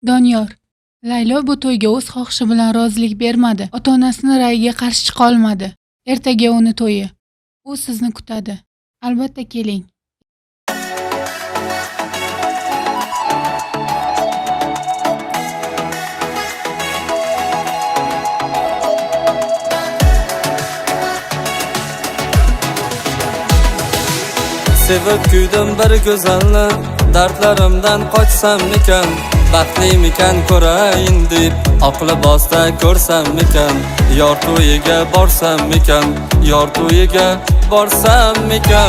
Doniyor. Laylo bu to'yga o'z xohishi bilan rozilik bermadi. Ota-onasining rayiga qarshi chiqa olmadi. Ertaga uni to'yi. U sizni kutadi. Albatta keling. Sevib kuydim bir go'zalni, dardlarimdan qochsammikan, baxtlimikan ko'rayin deb oqli bosta ko'rsammikan, yor to'yiga borsammikan, yor to'yiga borsammikan.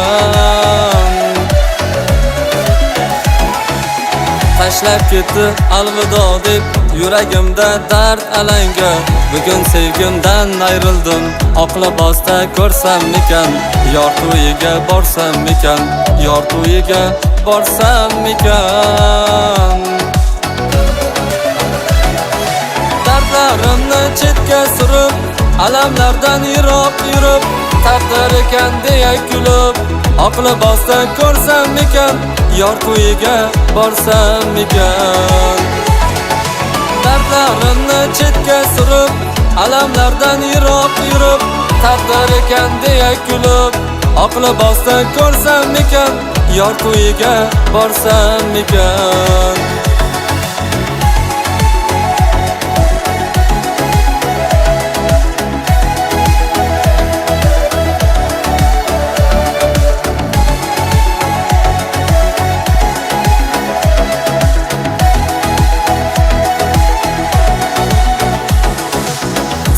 Tashlab ketdi alvido deb yuragimda dard alanga, bugun sevgimdan ayrildim, oqli bosta ko'rsammikan, yor to'yiga borsammikan, yor to'yiga borsammikan. Dardlarimni chetga surib, alamlardan yiroq yurib, taqdir ekan deya kulib, oqli bosta ko'rsammikan, yor to'yiga borsammikan. Dardlarimni chetga surib, alamlardan yiroq yurib, taqdir ekan deya kulib, oqli bosta ko'rsammikan, yor to'yiga borsammikan.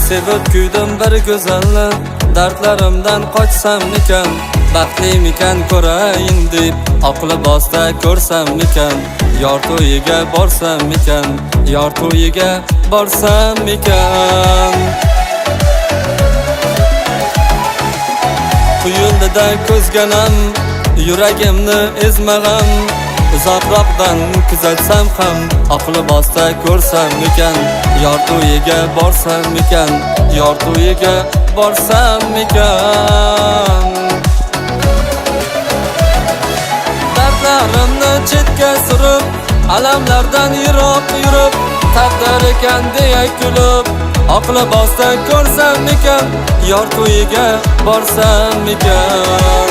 Sevib kuydim bir go'zalni, dardlarimdan qochsammikan, baxtlimikan ko'rayin deb oqli bosta ko'rsammikan, yor to'yiga borsammikan, yor to'yiga borsammikan. Quyuldida ko'zganam, yuragimni ezmag'am, uzoqroqdan kuzatsam ham oqli bosta ko'rsammikan, yor to'yiga borsammikan, yor to'yiga borsammikan. Dardlarimni chetga surib, alamlardan yiroq yurib, taqdir ekan deya kulib, oqli bosta ko'rsammikan, yor to'yiga borsammikan.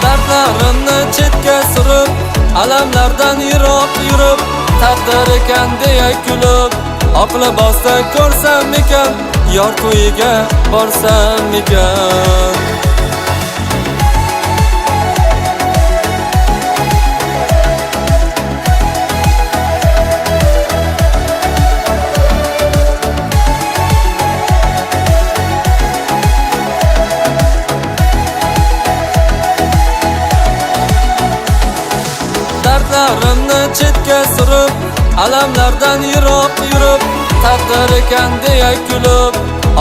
Dardlarimni chetga surib, alamlardan yiroq yurib, taqdir ekan deya kulib, oqli bosta ko'rsammikan, yor to'yiga borsammikan. Dardlarimni chetga surib, alamlardan yiroq yurib, taqdir ekan deya kulib,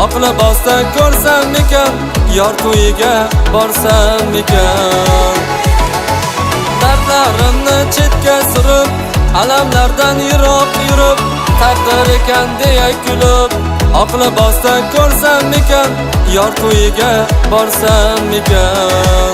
oqli bosta ko'rsammikan, yor to'yiga borsammikan. Dardlarimni chetga surib, alamlardan yiroq yurib, taqdir ekan deya kulib, oqli bosta ko'rsammikan, yor to'yiga borsammikan.